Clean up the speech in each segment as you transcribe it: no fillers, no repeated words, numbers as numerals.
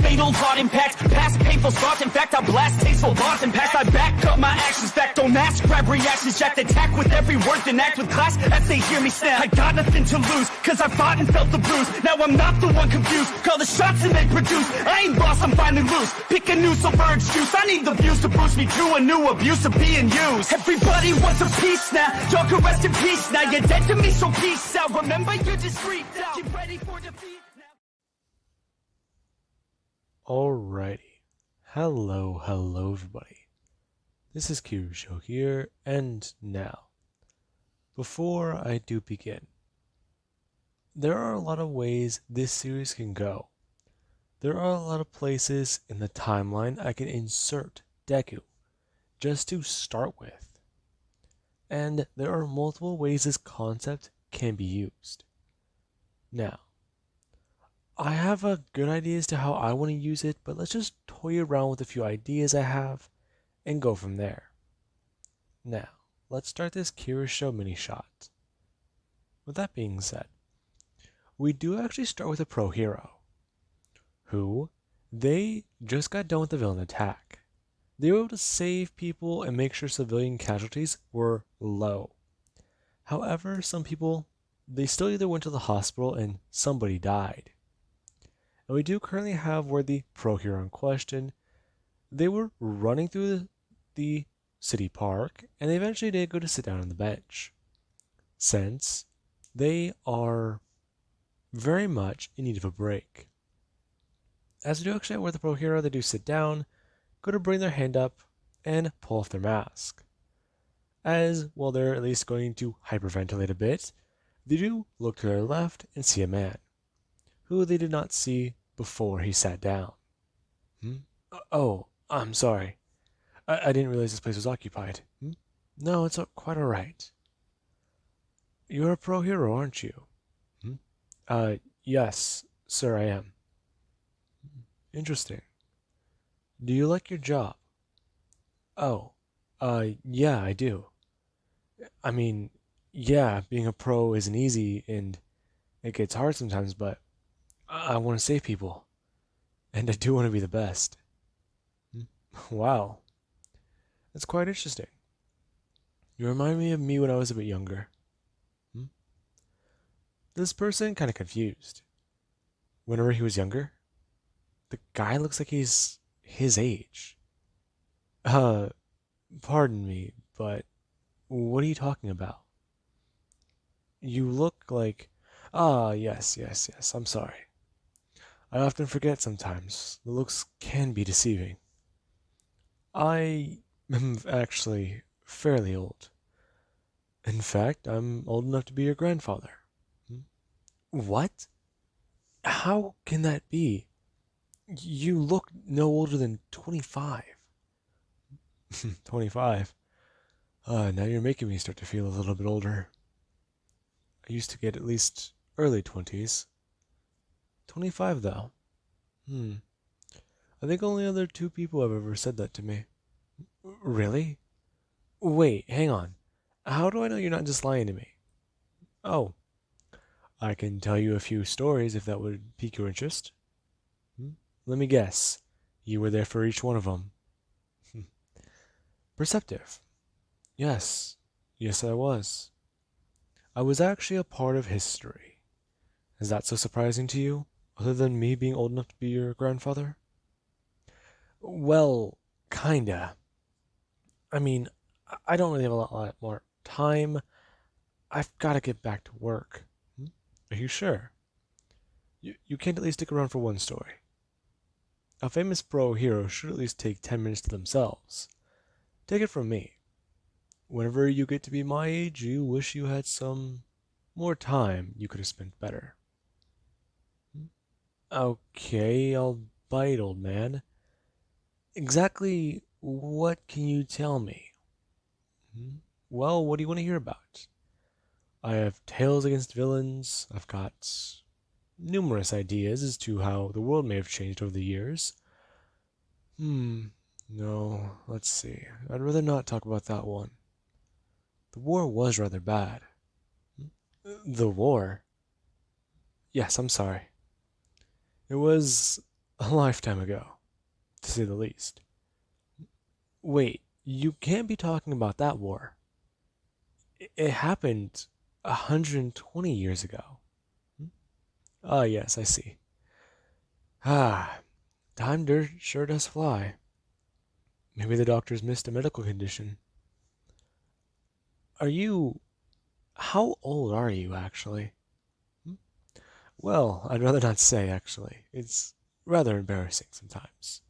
fatal thought impacts past painful thoughts. In fact, I blast tasteful thoughts and past. I back up my actions. Fact, don't ask, grab reactions. Jacked attack with every word, then act with class as they hear me snap. I got nothing to lose, cause I fought and felt the bruise. Now I'm not the one confused. Call the shots and they produce. I ain't lost, I'm finally loose. Pick a new silver excuse. I need the views to boost me to a new abuse of being used. Everybody wants a piece now. Y'all can rest in peace now. You're dead to me, so peace out. Remember, you're discreet now. Get ready for defeat now. Alrighty. Hello everybody. This is Minishot here, and now, before I do begin, there are a lot of ways this series can go. There are a lot of places in the timeline I can insert Deku, just to start with. And there are multiple ways this concept can be used. Now, I have a good idea as to how I want to use it, but let's just toy around with a few ideas I have and go from there. Now, let's start this Minishot mini-shot. With that being said, we do actually start with a pro hero, who, they just got done with the villain attack. They were able to save people and make sure civilian casualties were low. However, some people, they still either went to the hospital and somebody died. And we do currently have where the pro hero in question, they were running through the city park, and they eventually did go to sit down on the bench, since they are very much in need of a break. As we do actually with the pro hero, they do sit down, go to bring their hand up, and pull off their mask. As, well, they're at least going to hyperventilate a bit, they do look to their left and see a man, who they did not see before he sat down. Oh, I'm sorry. I didn't realize this place was occupied. No, it's quite alright. You're a pro hero, aren't you? Yes, sir, I am. Interesting. Do you like your job? Oh, yeah, I do. I mean, yeah, being a pro isn't easy, and it gets hard sometimes, but I want to save people, and I do want to be the best. Wow, that's quite interesting. You remind me of me when I was a bit younger. This person kind of confused. Whenever he was younger, the guy looks like he's his age. Pardon me, but what are you talking about? You look like... Ah, yes, I'm sorry. I often forget sometimes. The looks can be deceiving. I am actually fairly old. In fact, I'm old enough to be your grandfather. What? How can that be? You look no older than 25. 25? Now you're making me start to feel a little bit older. I used to get at least early 20s. 25 though. I think only other two people have ever said that to me. Really? Wait, hang on. How do I know you're not just lying to me? Oh, I can tell you a few stories if that would pique your interest. Let me guess. You were there for each one of them. Perceptive. Yes, I was. I was actually a part of history. Is that so surprising to you, other than me being old enough to be your grandfather? Well, kinda. I mean, I don't really have a lot more time. I've got to get back to work. Are you sure? You can't at least stick around for one story. A famous pro hero should at least take 10 minutes to themselves. Take it from me. Whenever you get to be my age, you wish you had some more time you could have spent better. Okay, I'll bite, old man. Exactly what can you tell me? Well, what do you want to hear about? I have tales against villains. I've got numerous ideas as to how the world may have changed over the years. No, let's see. I'd rather not talk about that one. The war was rather bad. The war? Yes, I'm sorry. It was A lifetime ago, to say the least. Wait, you can't be talking about that war. It happened 120 years ago. Ah, yes, I see. Ah, sure does fly. Maybe the doctors missed a medical condition. Are you... How old are you, actually? Hmm? Well, I'd rather not say, actually. It's rather embarrassing sometimes.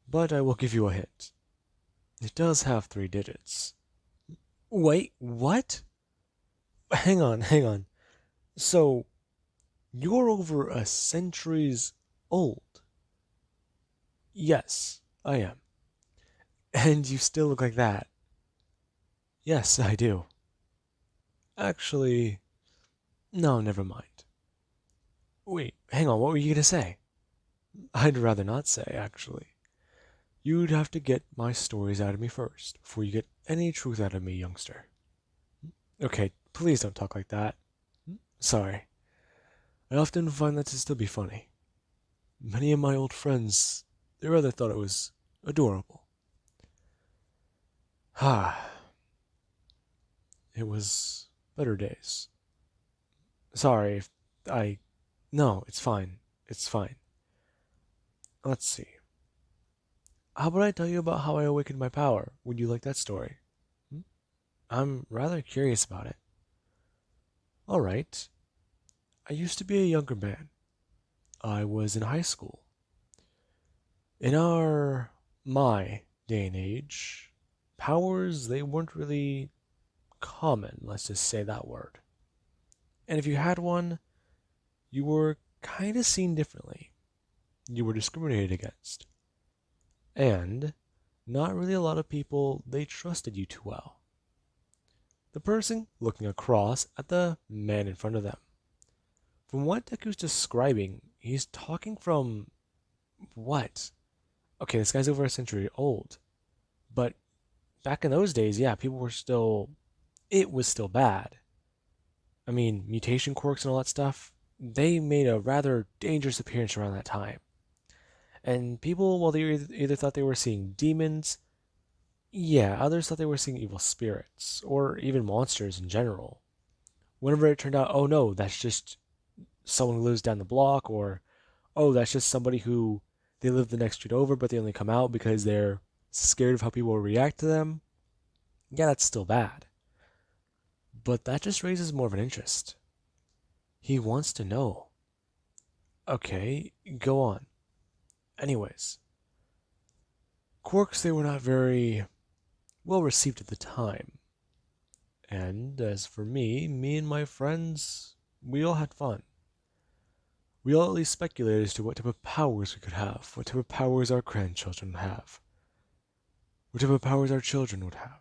But I will give you a hint. It does have 3 digits. Wait, what? Hang on, hang on. So, you're over a centuries old? Yes, I am. And you still look like that? Yes, I do. Actually, no, never mind. Wait, hang on, what were you gonna say? I'd rather not say, actually. You'd have to get my stories out of me first, before you get any truth out of me, youngster. Okay, please don't talk like that. Sorry. I often find that to still be funny. Many of my old friends, they rather thought it was adorable. Ah, it was better days. Sorry if I... No, it's fine. It's fine. Let's see. How about I tell you about how I awakened my power? Would you like that story? Hmm? I'm rather curious about it. Alright. I used to be a younger man. I was in high school. In my day and age, powers, they weren't really common, let's just say that word. And if you had one, you were kinda seen differently. You were discriminated against. And not really a lot of people, they trusted you too well. The person looking across at the man in front of them. From what Deku's describing, he's talking from what? Okay, this guy's over a century old. But back in those days, yeah, people were still... It was still bad. I mean, mutation quirks and all that stuff, they made a rather dangerous appearance around that time. And people, well, they either thought they were seeing demons, yeah, others thought they were seeing evil spirits, or even monsters in general. Whenever it turned out, oh no, that's just someone who lives down the block, or oh, that's just somebody who they live the next street over, but they only come out because they're scared of how people will react to them. Yeah, that's still bad. But that just raises more of an interest. He wants to know. Okay, go on. Anyways, quirks, they were not very well received at the time. And as for me and my friends, we all had fun. We all at least speculated as to what type of powers we could have, what type of powers our grandchildren would have, what type of powers our children would have.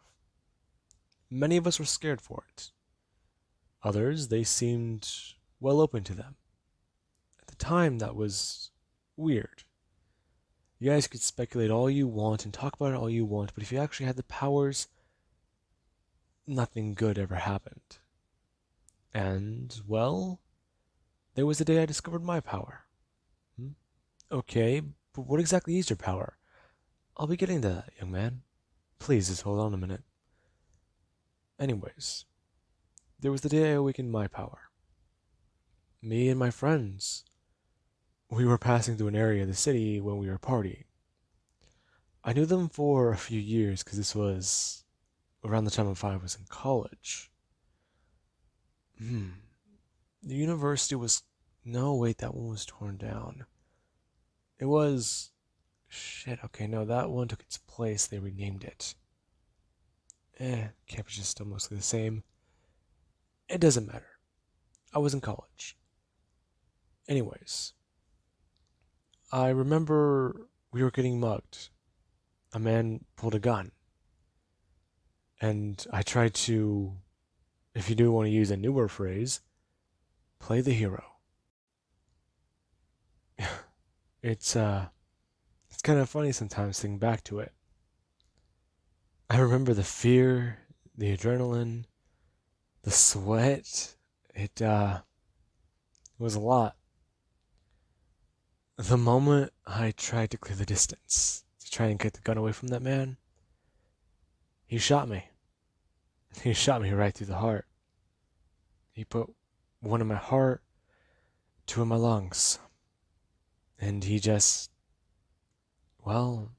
Many of us were scared for it. Others, they seemed well open to them. At the time, that was weird. You guys could speculate all you want and talk about it all you want, but if you actually had the powers, nothing good ever happened. And, well, there was the day I discovered my power. Hmm? Okay, but what exactly is your power? I'll be getting to that, young man. Please, just hold on a minute. Anyways, there was the day I awakened my power. Me and my friends, we were passing through an area of the city when we were partying. I knew them for a few years because this was around the time I was in college. The university was... No, wait, that one was torn down. It was... Shit, okay, no, that one took its place. They renamed it. Campus is still mostly the same. It doesn't matter. I was in college. Anyways, I remember we were getting mugged. A man pulled a gun. And I tried to, if you do want to use a newer phrase, play the hero. It's kind of funny sometimes thinking back to it. I remember the fear, the adrenaline, the sweat. It was a lot. The moment I tried to clear the distance to try and get the gun away from that man, he shot me. He shot me right through the heart. He put one in my heart, two in my lungs. And he just, well,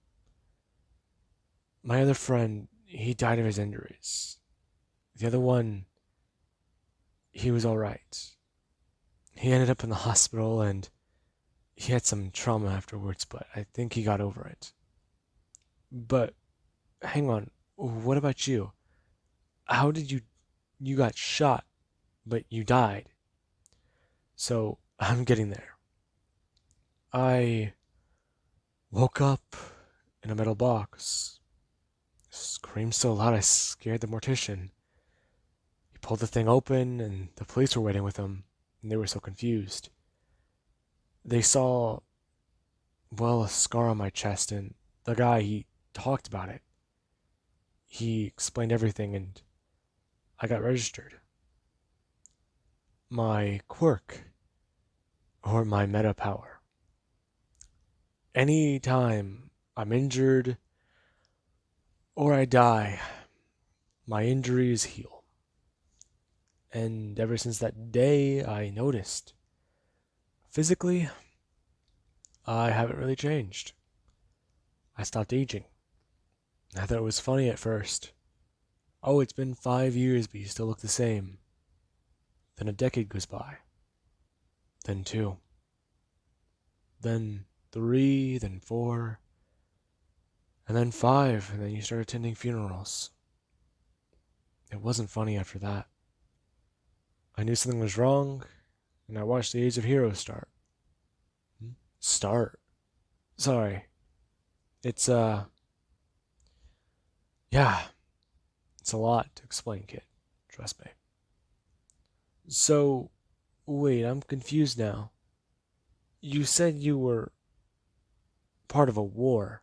my other friend, he died of his injuries. The other one, he was alright. He ended up in the hospital and he had some trauma afterwards, but I think he got over it. But hang on, what about you? How did you got shot, but you died? So I'm getting there. I woke up in a metal box. Screamed so loud I scared the mortician. He pulled the thing open and the police were waiting with him, and they were so confused. They saw, well, a scar on my chest, and the guy, he talked about it. He explained everything, and I got registered. My quirk, or my meta power. Anytime I'm injured or I die, my injuries heal. And ever since that day, I noticed. Physically, I haven't really changed. I stopped aging. I thought it was funny at first. Oh, it's been 5 years, but you still look the same. Then a decade goes by. Then 2. Then 3, then 4. And then 5, and then you start attending funerals. It wasn't funny after that. I knew something was wrong, and I watched the Age of Heroes start. Start? Sorry. It's, yeah. It's a lot to explain, kid. Trust me. So, wait, I'm confused now. You said you were part of a war,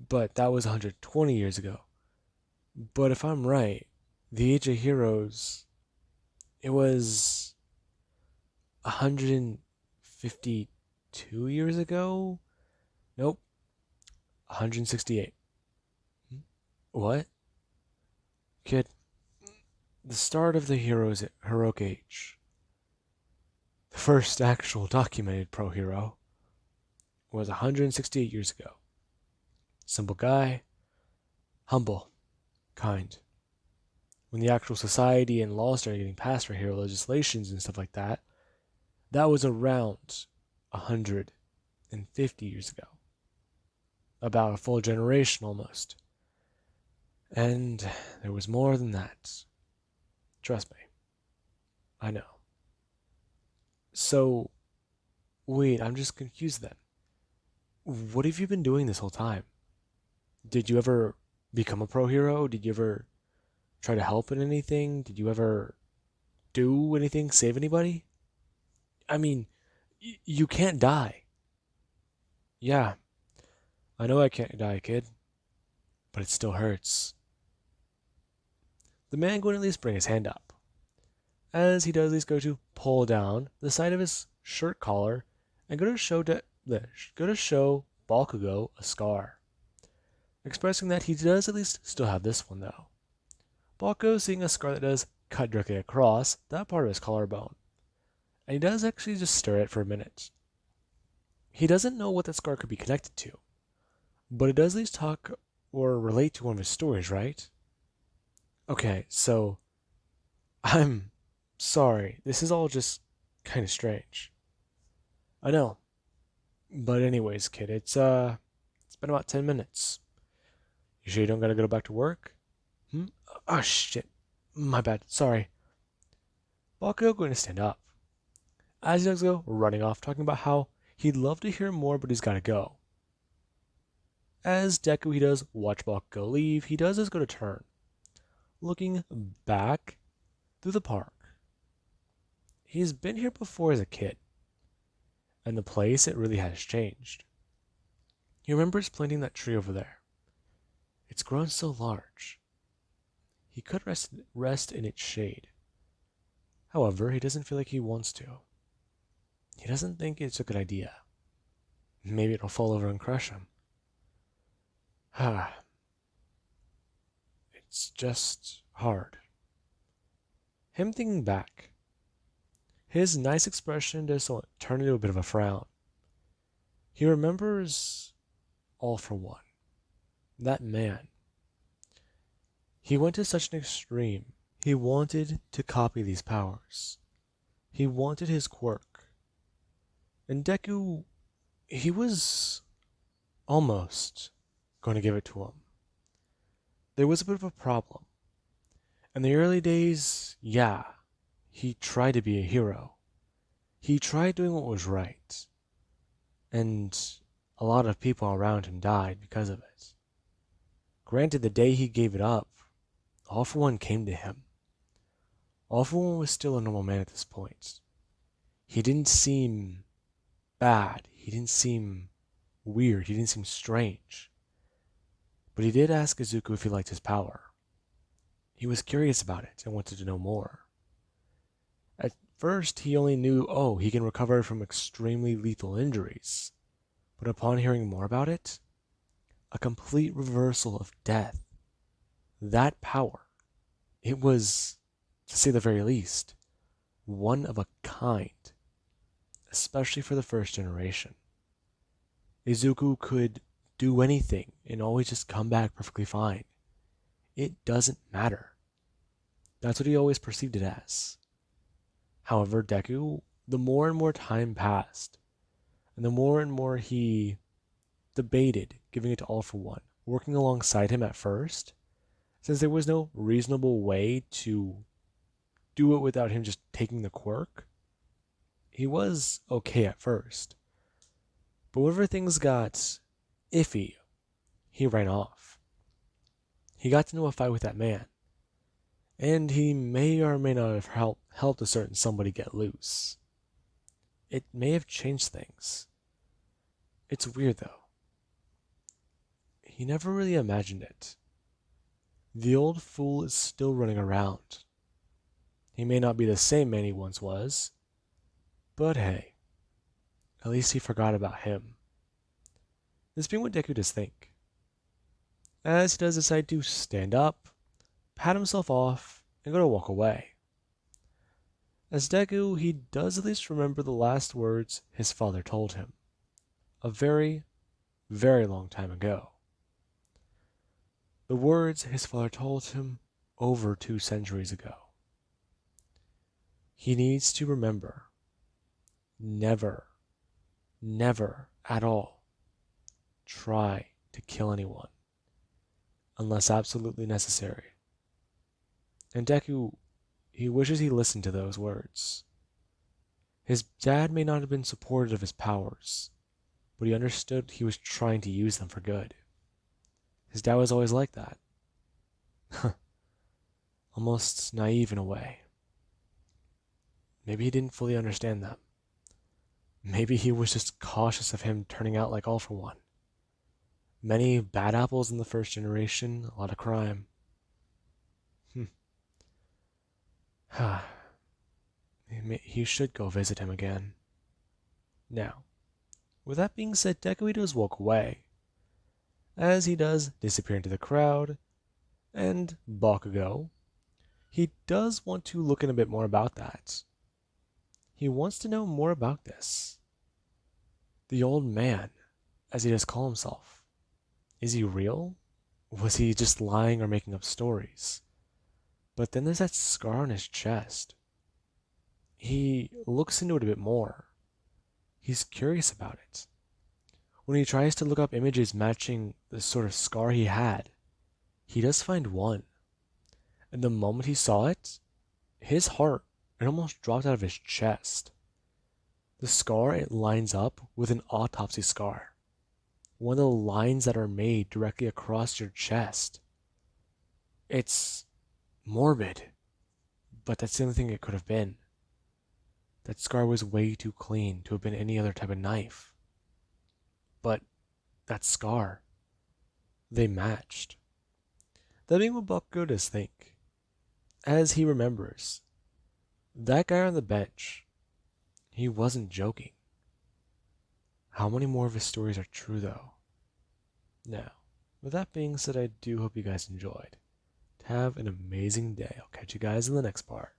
but that was 120 years ago. But if I'm right, the Age of Heroes, it was 152 years ago? Nope, 168. What? Kid, the start of the heroic age, the first actual documented pro hero, was 168 years ago. Simple guy, humble, kind. When the actual society and laws started getting passed for hero legislations and stuff like that, that was around 150 years ago. About a full generation almost. And there was more than that. Trust me. I know. So, wait, I'm just confused then. What have you been doing this whole time? Did you ever become a pro hero? Did you ever try to help in anything? Did you ever do anything? Save anybody? I mean, you can't die. Yeah, I know I can't die, kid, but it still hurts. The man would at least bring his hand up. As he does, at least go to pull down the side of his shirt collar and go to show Bakugo a scar, expressing that he does at least still have this one though. Bakugo seeing a scar that does cut directly across that part of his collarbone, and he does actually just stare at it for a minute. He doesn't know what that scar could be connected to, but it does at least talk or relate to one of his stories, right? Okay, so I'm sorry. This is all just kind of strange. I know. But anyways, kid, it's been about 10 minutes. You sure you don't gotta go back to work? Hmm? Oh shit. My bad. Sorry. Bakugo going to stand up. As he does go, running off, talking about how he'd love to hear more, but he's gotta go. As Deku, he does watch Bakugo leave, he does go to turn, looking back through the park. He's been here before as a kid, and the place, it really has changed. He remembers planting that tree over there. It's grown so large. He could rest in its shade. However, he doesn't feel like he wants to. He doesn't think it's a good idea. maybe it'll fall over and crush him. It's just hard. Him thinking back, his nice expression just turned into a bit of a frown. He remembers All for One. That man. He went to such an extreme. He wanted to copy these powers. He wanted his quirk. And Deku, he was almost going to give it to him. There was a bit of a problem. In the early days, yeah, he tried to be a hero. He tried doing what was right. And a lot of people around him died because of it. Granted, the day he gave it up, All for One came to him. All for One was still a normal man at this point. He didn't seem bad. He didn't seem weird. He didn't seem strange. But he did ask Izuku if he liked his power. He was curious about it and wanted to know more. At first, he only knew, oh, he can recover from extremely lethal injuries. But upon hearing more about it, a complete reversal of death. That power, it was, to say the very least, one of a kind, especially for the first generation. Izuku could do anything and always just come back perfectly fine. It doesn't matter. That's what he always perceived it as. However, Deku, the more and more time passed, and the more and more he debated giving it to All for One, working alongside him at first, since there was no reasonable way to do it without him just taking the quirk, he was okay at first. But whenever things got iffy, he ran off. He got into a fight with that man, and he may or may not have helped a certain somebody get loose. It may have changed things. It's weird though. He never really imagined it. The old fool is still running around. He may not be the same man he once was, but hey, at least he forgot about him. This being what Deku does think. As he does decide to stand up, pat himself off, and go to walk away. As Deku, he does at least remember the last words his father told him. A very, very long time ago. The words his father told him over 2 centuries ago. He needs to remember, never, never at all try to kill anyone unless absolutely necessary. And Deku, he wishes he listened to those words. His dad may not have been supportive of his powers, but he understood he was trying to use them for good. His dad was always like that. Almost naive in a way. Maybe he didn't fully understand them. Maybe he was just cautious of him turning out like All for One. Many bad apples in the first generation, a lot of crime. He should go visit him again. Now, with that being said, Deku does walk away. As he does disappear into the crowd, and Bakugo, he does want to look in a bit more about that. He wants to know more about this. The old man, as he does call himself. Is he real? Was he just lying or making up stories? But then there's that scar on his chest. He looks into it a bit more. He's curious about it. When he tries to look up images matching the sort of scar he had, he does find one. And the moment he saw it, his heart, it almost dropped out of his chest. The scar, it lines up with an autopsy scar. One of the lines that are made directly across your chest. It's morbid, but that's the only thing it could have been. That scar was way too clean to have been any other type of knife. But that scar, they matched. That being what Bakugo does think. As he remembers, that guy on the bench, he wasn't joking. How many more of his stories are true, though? Now, with that being said, I do hope you guys enjoyed. Have an amazing day. I'll catch you guys in the next part.